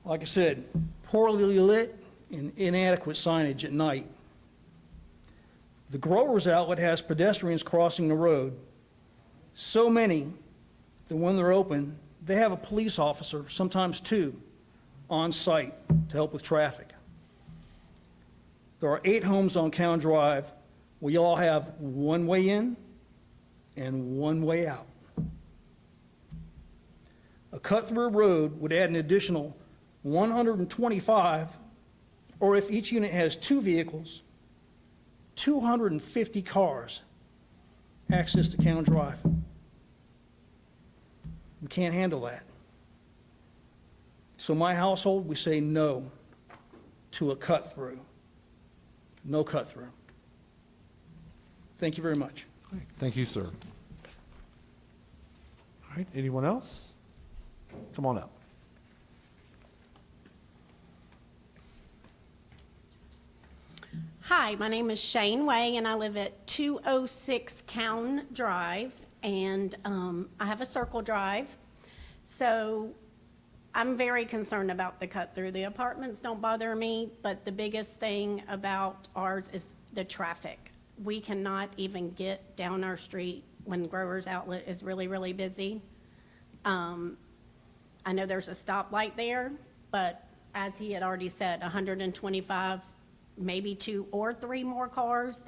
Like I said, poorly lit and inadequate signage at night. The Growers Outlet has pedestrians crossing the road. So many that when they're open, they have a police officer, sometimes 2, on site to help with traffic. There are 8 homes on Cowan Drive. We all have one way in and one way out. A cut-through road would add an additional 125, or if each unit has 2 vehicles, 250 cars access to Cowan Drive. We can't handle that. So my household, we say no to a cut-through. No cut-through. Thank you very much. Thank you, sir. All right, anyone else? Come on up. Hi, my name is Shane Way, and I live at 206 Cowan Drive, and I have a circle drive. So I'm very concerned about the cut-through. The apartments don't bother me, but the biggest thing about ours is the traffic. We cannot even get down our street when Growers Outlet is really, really busy. I know there's a stoplight there, but as he had already said, 125, maybe 2 or 3 more cars.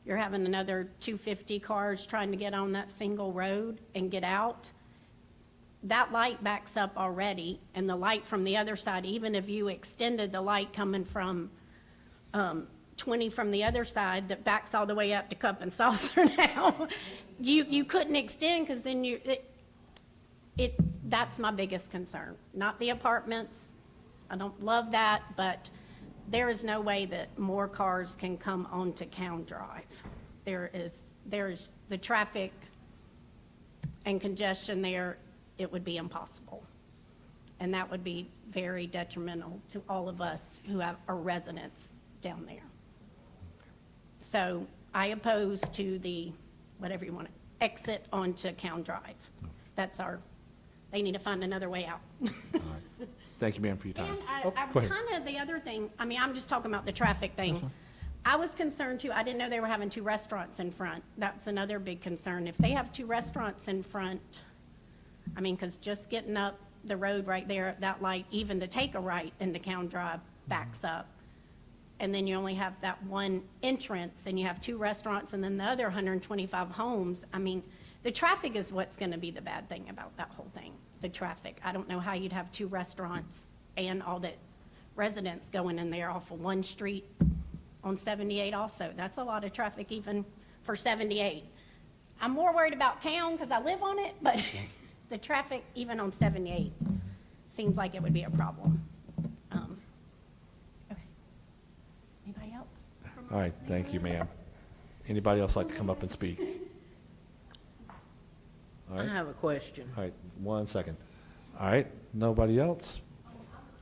You're having another 250 cars trying to get on that single road and get out. That light backs up already, and the light from the other side, even if you extended the light coming from 20 from the other side that backs all the way up to Cup and Saucer now, you couldn't extend, because then that's my biggest concern. Not the apartments. I don't love that, but there is no way that more cars can come onto Cowan Drive. There's the traffic and congestion there, it would be impossible. And that would be very detrimental to all of us who are residents down there. So I oppose to the, whatever you want to, exit onto Cowan Drive. They need to find another way out. Thank you, ma'am, for your time. And I go ahead. kind of, the other thing, I mean, I'm just talking about the traffic thing. I was concerned too, I didn't know they were having 2 restaurants in front. That's another big concern. If they have 2 restaurants in front, I mean, because just getting up the road right there at that light, even to take a right into Cowan Drive, backs up. And then you only have that one entrance, and you have 2 restaurants, and then the other 125 homes. I mean, the traffic is what's going to be the bad thing about that whole thing, the traffic. I don't know how you'd have 2 restaurants and all the residents going in there off of one street on 78 also. That's a lot of traffic even for 78. I'm more worried about Cowan because I live on it, but the traffic even on 78 seems like it would be a problem. Okay. All right, thank you, ma'am. Anybody else like to come up and speak? All I right, have a question. all right, 1 second. All right, nobody else?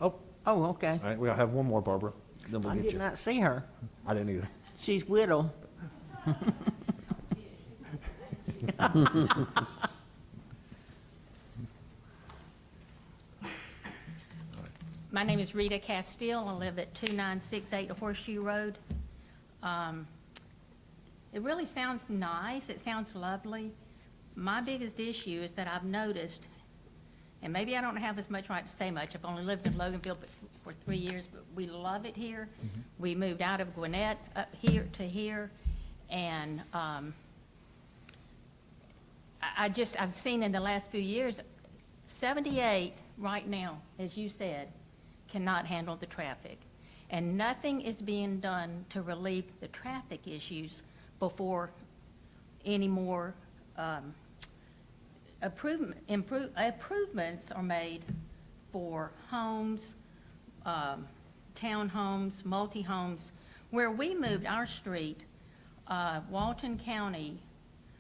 Oh, Oh, okay. all right, we'll have one more, Barbara, then we'll I get did you. not see her. I didn't either. She's widow. My name is Rita Castile. I live at 2968 Horseshoe Road. It really sounds nice. It sounds lovely. My biggest issue is that I've noticed, and maybe I don't have as much right to say much. I've only lived in Loganville for 3 years, but we love it here. We moved out of Gwinnett up here to here, and I've seen in the last few years, 78 right now, as you said, cannot handle the traffic. And nothing is being done to relieve the traffic issues before any more improvements are made for homes, townhomes, multi-homes. Where we moved our street, Walton County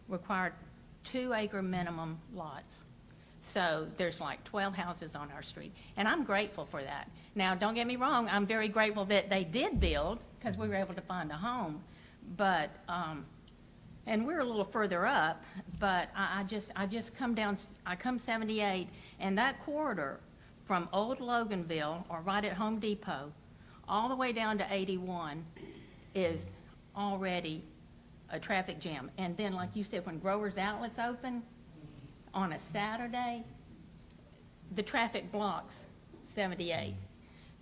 required 2-acre minimum lots. So there's like 12 houses on our street, and I'm grateful for that. Now, don't get me wrong, I'm very grateful that they did build, because we were able to find a home, but, and we're a little further up, but I just come down, I come 78, and that corridor from Old Loganville, or right at Home Depot, all the way down to 81 is already a traffic jam. And then, like you said, when Growers Outlets open on a Saturday, the traffic blocks 78.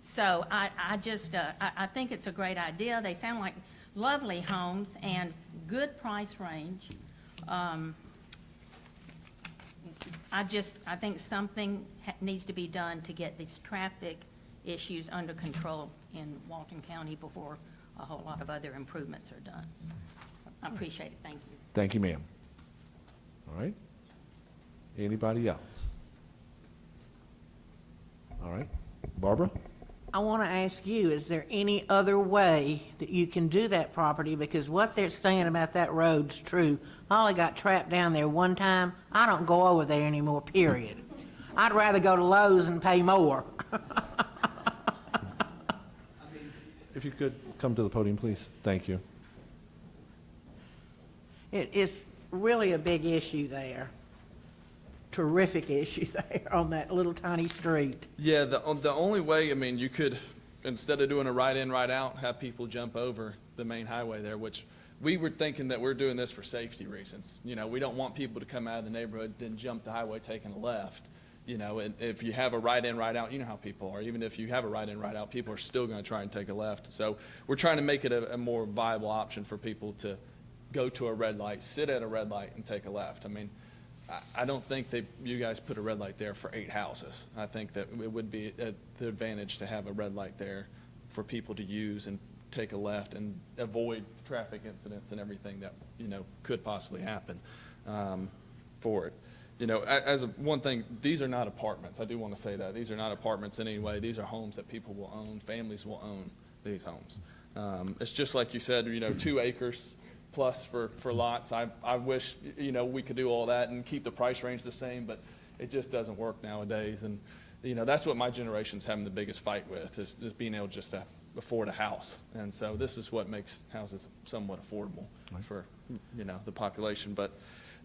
So I think it's a great idea. They sound like lovely homes and good price range. I think something needs to be done to get these traffic issues under control in Walton County before a whole lot of other improvements are done. I appreciate it. Thank you. Thank you, ma'am. All right. Anybody else? All right. Barbara? I want to ask you, is there any other way that you can do that property? Because what they're saying about that road's true. Holly got trapped down there one time. I don't go over there anymore, period. I'd rather go to Lowe's and pay more. If you could come to the podium, please. Thank you. It's really a big issue there. Terrific issue there on that little tiny street. Yeah, the only way, I mean, you could, instead of doing a right in, right out, have people jump over the main highway there, which we were thinking that we're doing this for safety reasons. You know, we don't want people to come out of the neighborhood, then jump the highway taking a left. You know, and if you have a right in, right out, you know how people are. Even if you have a right in, right out, people are still going to try and take a left. So we're trying to make it a more viable option for people to go to a red light, sit at a red light, and take a left. I mean, I don't think you guys put a red light there for 8 houses. I think that it would be the advantage to have a red light there for people to use and take a left and avoid traffic incidents and everything that, you know, could possibly happen for it. You know, one thing, these are not apartments. I do want to say that. These are not apartments in any way. These are homes that people will own. Families will own these homes. It's just like you said, you know, 2 acres plus for lots. I wish, you know, we could do all that and keep the price range the same, but it just doesn't work nowadays. And, you know, that's what my generation's having the biggest fight with, is being able just to afford a house. And so this is what makes houses somewhat affordable for, you know, the population. But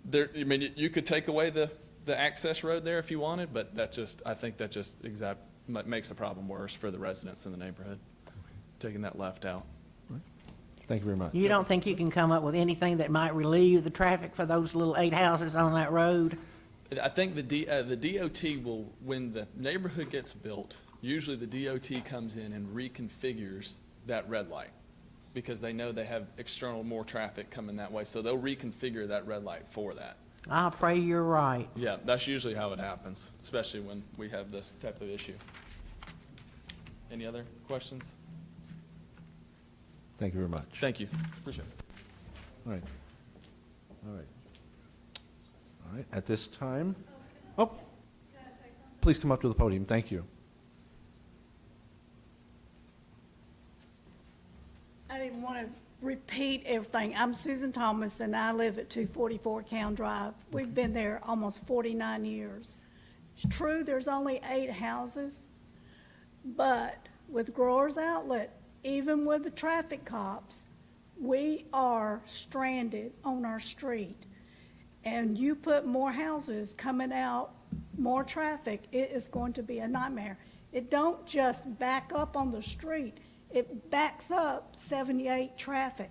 there, I mean, you could take away the access road there if you wanted, but I think that just makes the problem worse for the residents in the neighborhood, taking that left out. Thank you very much. You don't think you can come up with anything that might relieve the traffic for those little 8 houses on that road? I think the DOT will, when the neighborhood gets built, usually the DOT comes in and reconfigures that red light because they know they have external more traffic coming that way. So they'll reconfigure that red light for that. I'll pray you're right. Yeah, that's usually how it happens, especially when we have this type of issue. Any other questions? Thank you very much. Thank you. Appreciate it. All right. All right. All right. At this time, oh, please come up to the podium. Thank you. I didn't want to repeat everything. I'm Susan Thomas, and I live at 244 Cowan Drive. We've been there almost 49 years. It's true, there's only 8 houses, but with Growers Outlet, even with the traffic cops, we are stranded on our street. And you put more houses coming out, more traffic, it is going to be a nightmare. It don't just back up on the street, it backs up 78 traffic,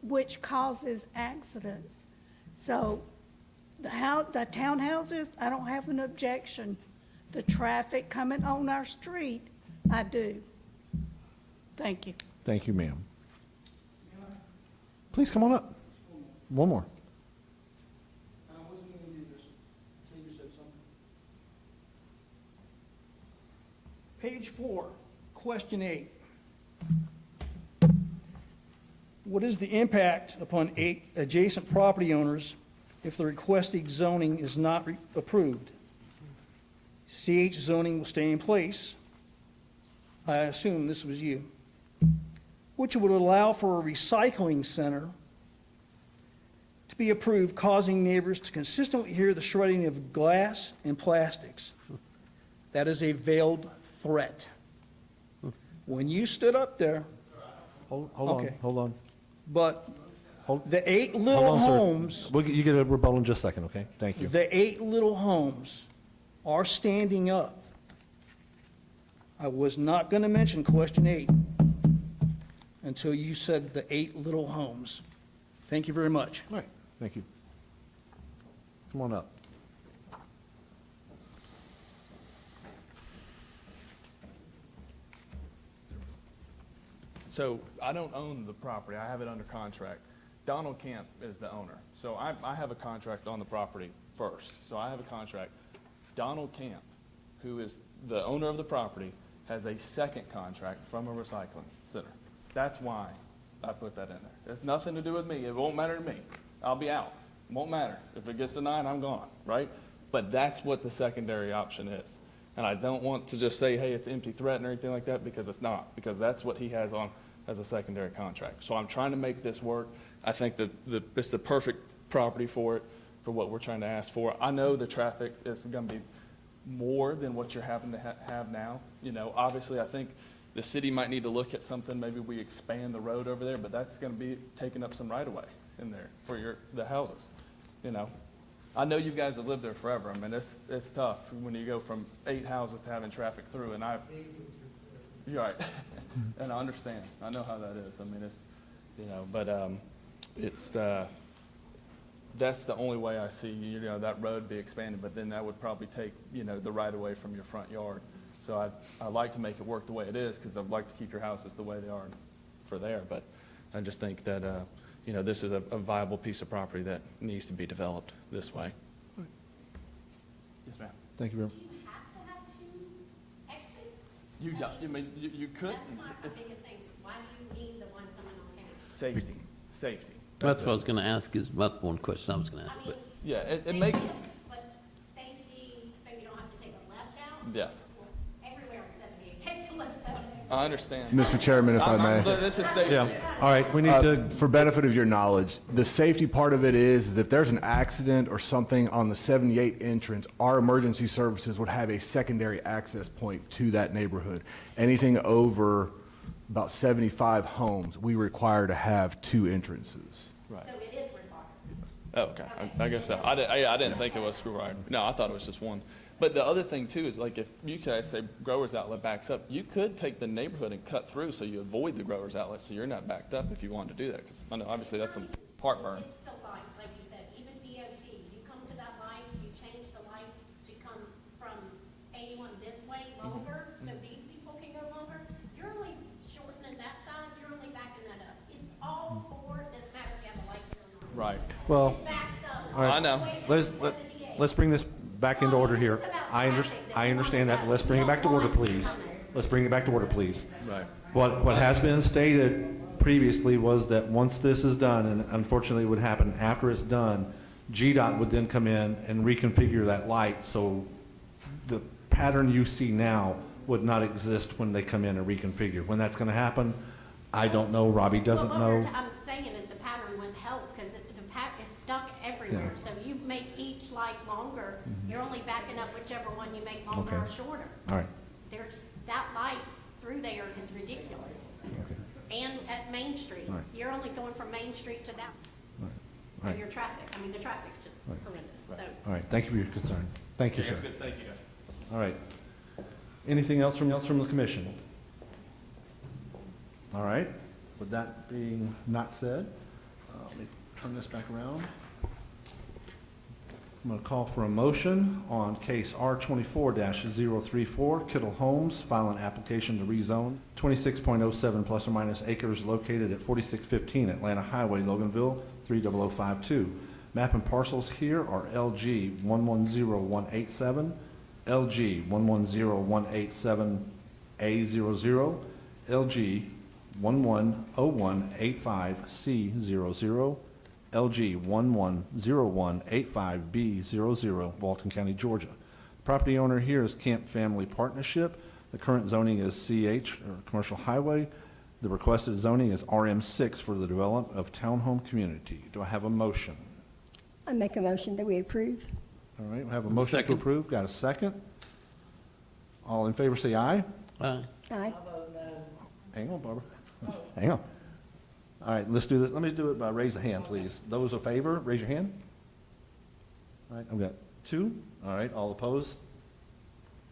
which causes accidents. So the townhouses, I don't have an objection. The traffic coming on our street, I do. Thank you. Thank you, ma'am. Please come on up. One more. I wasn't going to do this until you said something. Page 4, question 8. What is the impact upon 8 adjacent property owners if the requested zoning is not approved? CH zoning will stay in place. I assume this was you. Which would allow for a recycling center to be approved, causing neighbors to consistently hear the shredding of glass and plastics. That is a veiled threat. When you stood up there, Hold Okay. on. but Hold- the 8 Hold little on, sir. homes, You get a rebuttal in just a second, okay? Thank you. the 8 little homes are standing up. I was not going to mention question 8 until you said the 8 little homes. Thank you very much. All right, thank you. Come on up. So I don't own the property. I have it under contract. Donald Camp is the owner. So I have a contract on the property first. So I have a contract. Donald Camp, who is the owner of the property, has a second contract from a recycling center. That's why I put that in there. It's nothing to do with me. It won't matter to me. I'll be out. It won't matter. If it gets denied, I'm gone, right? But that's what the secondary option is. And I don't want to just say, hey, it's empty threat and everything like that, because it's not, because that's what he has on as a secondary contract. So I'm trying to make this work. I think that it's the perfect property for it, for what we're trying to ask for. I know the traffic is going to be more than what you're having to have now. You know, obviously, I think the city might need to look at something. Maybe we expand the road over there, but that's going to be taking up some right-of-way in there for the houses, you know. I know you guys have lived there forever. I mean, it's tough when you go from 8 houses to having traffic through, and you're right. And I understand. I know how that is. I mean, it's, you know, but that's the only way I see, you know, that road be expanded, but then that would probably take, you know, the right of way from your front yard. So I like to make it work the way it is, because I'd like to keep your houses the way they are for there. But I just think that, you know, this is a viable piece of property that needs to be developed this way. Yes, ma'am. Thank you very much. Do you have to have 2 exits? You don't, I mean, you could. That's my biggest thing. Why do you need the one coming on County? Safety. That's what I was gonna ask, is about one question I was gonna ask, I mean, but. Yeah, it makes, but safety, so you don't have to take a left out? yes, Everywhere except it takes a left out. I understand. Mr. Chairman, if I may. This is safety. Yeah, all right, we need to, For benefit of your knowledge, the safety part of it is if there's an accident or something on the 78 entrance, our emergency services would have a secondary access point to that neighborhood. Anything over about 75 homes, we require to have 2 entrances. Right. So it is required. Oh, okay. I guess so. I didn't think it was right. No, I thought it was just one. But the other thing too is, like, if you guys say Growers Outlet backs up, you could take the neighborhood and cut through so you avoid the Growers Outlet, so you're not backed up if you wanted to do that. Because I know obviously that's some heartburn. It's the light, like you said, even DOT, you come to that light, you change the light to come from 81 this way longer, so these people can go longer. You're only shortening that side, you're only backing that up. It's all for, doesn't matter if you have a light or not. Right. well, It backs up. all right. I know. Let's bring this back into order here. I understand that, but let's bring it back to order, please. Let's bring it back to order, please. Right. What has been stated previously was that once this is done, and unfortunately it would happen after it's done, GDOT would then come in and reconfigure that light, so the pattern you see now would not exist when they come in and reconfigure. When that's gonna happen, I don't know, Robbie doesn't Well, know. I'm everywhere. So you make each light longer, you're only backing up whichever one you make longer or Okay. shorter. All right. There's, that light through there is ridiculous. And at Main Street, Right. you're only going from Main Street to that. So Right. your traffic, I mean, the traffic's just horrendous, so. All right, thank you for your concern. Thank you, sir. Thank you, guys. All right. Anything else from the commission? All right, with that being not said, let me turn this back around. I'm going to call for a motion on case R24-034, Kittle Homes, file an application to rezone 26.07 plus or minus acres located at 4615 Atlanta Highway, Loganville, 30052. Map and parcels here are LG 110187, LG 110187A00, LG 110185C00, LG 110185B00, Walton County, Georgia. Property owner here is Camp Family Partnership. The current zoning is CH, or Commercial Highway. The requested zoning is RM6 for the development of townhome community. Do I have a motion? I make a motion that we approve. All right, we have a motion to Second. approve. Got a second? All in favor, say aye. Aye. Hang on, Barbara. Hang on. All right, let's do this. Let me do it by raise of hand, please. Those in favor, raise your hand. All right, I've got 2. All right, all opposed?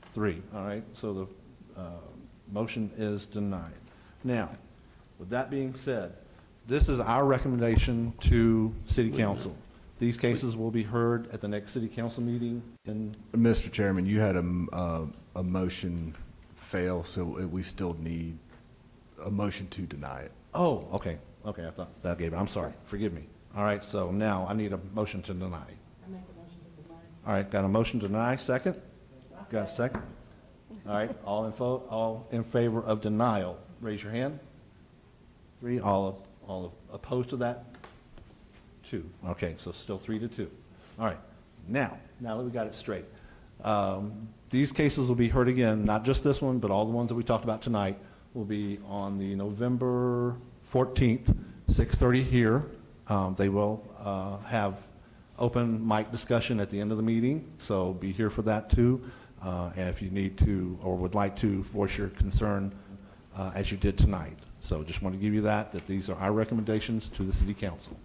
3. All right, so the motion is denied. Now, with that being said, this is our recommendation to City Council. These cases will be heard at the next City Council meeting in, Mr. Chairman, you had a motion fail, so we still need a motion to deny it. oh, okay, okay, I thought that gave it. I'm sorry, forgive me. All right, so now I need a motion to deny. All right, got a motion to deny, second? Got a second? All right, all in favor of denial, raise your hand. 3, all opposed to that? 2, okay, so still 3-2. All right, now that we got it straight. These cases will be heard again, not just this one, but all the ones that we talked about tonight will be on the November 14th, 6:30 here. They will have open mic discussion at the end of the meeting, so be here for that too. And if you need to or would like to voice your concern as you did tonight. So just want to give you that these are our recommendations to the City Council.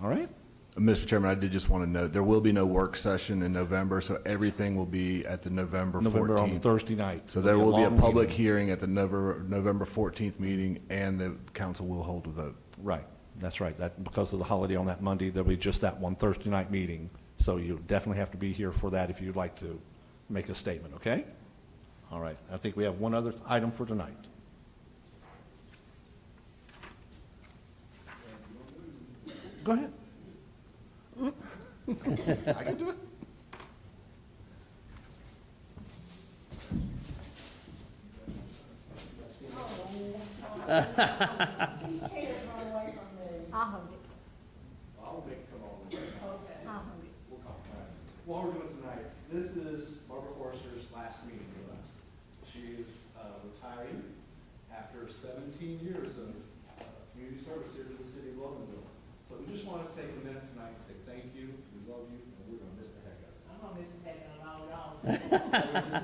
All right? Mr. Chairman, I did just want to note, there will be no work session in November, so everything will be at the November 14th. November on Thursday night. So there will be a long public meeting. hearing at the November 14th meeting, and the council will hold a vote. Right, that's right. That, because of the holiday on that Monday, there'll be just that one Thursday night meeting. So you definitely have to be here for that if you'd like to make a statement, okay? All right, I think we have one other item for tonight. Go ahead. I can do it. I'll hold it. I'll make it come on. I'll hold it. What we're doing tonight, this is Barbara Forrester's last meeting with us. She is retiring after 17 years of community service here to the city of Loganville. So we just wanted to take a minute tonight and say thank you, we love you, and we're going to miss the heck out of you. I'm gonna miss the heck out of all y'all. So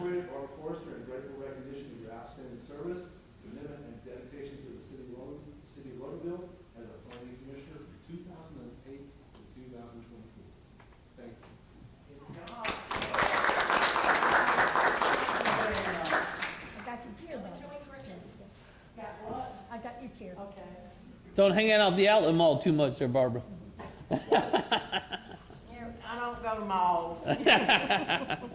we appointed Barbara Forrester in grateful recognition of your outstanding service, commitment, and dedication to the city of Loganville as a planning commissioner from 2008 to 2024. Thank you. I got your chair, Barbara. I got your chair. Okay. Don't hang out at the outlet mall too much there, Barbara. I don't go to malls.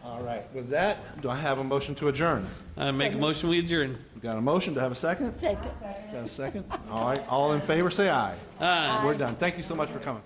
All right, with that, do I have a motion to adjourn? I make a motion, we adjourn. We got a motion, to have a second? Second. Got a second? All right, all in favor, say aye. Aye. We're done. Thank you so much for coming.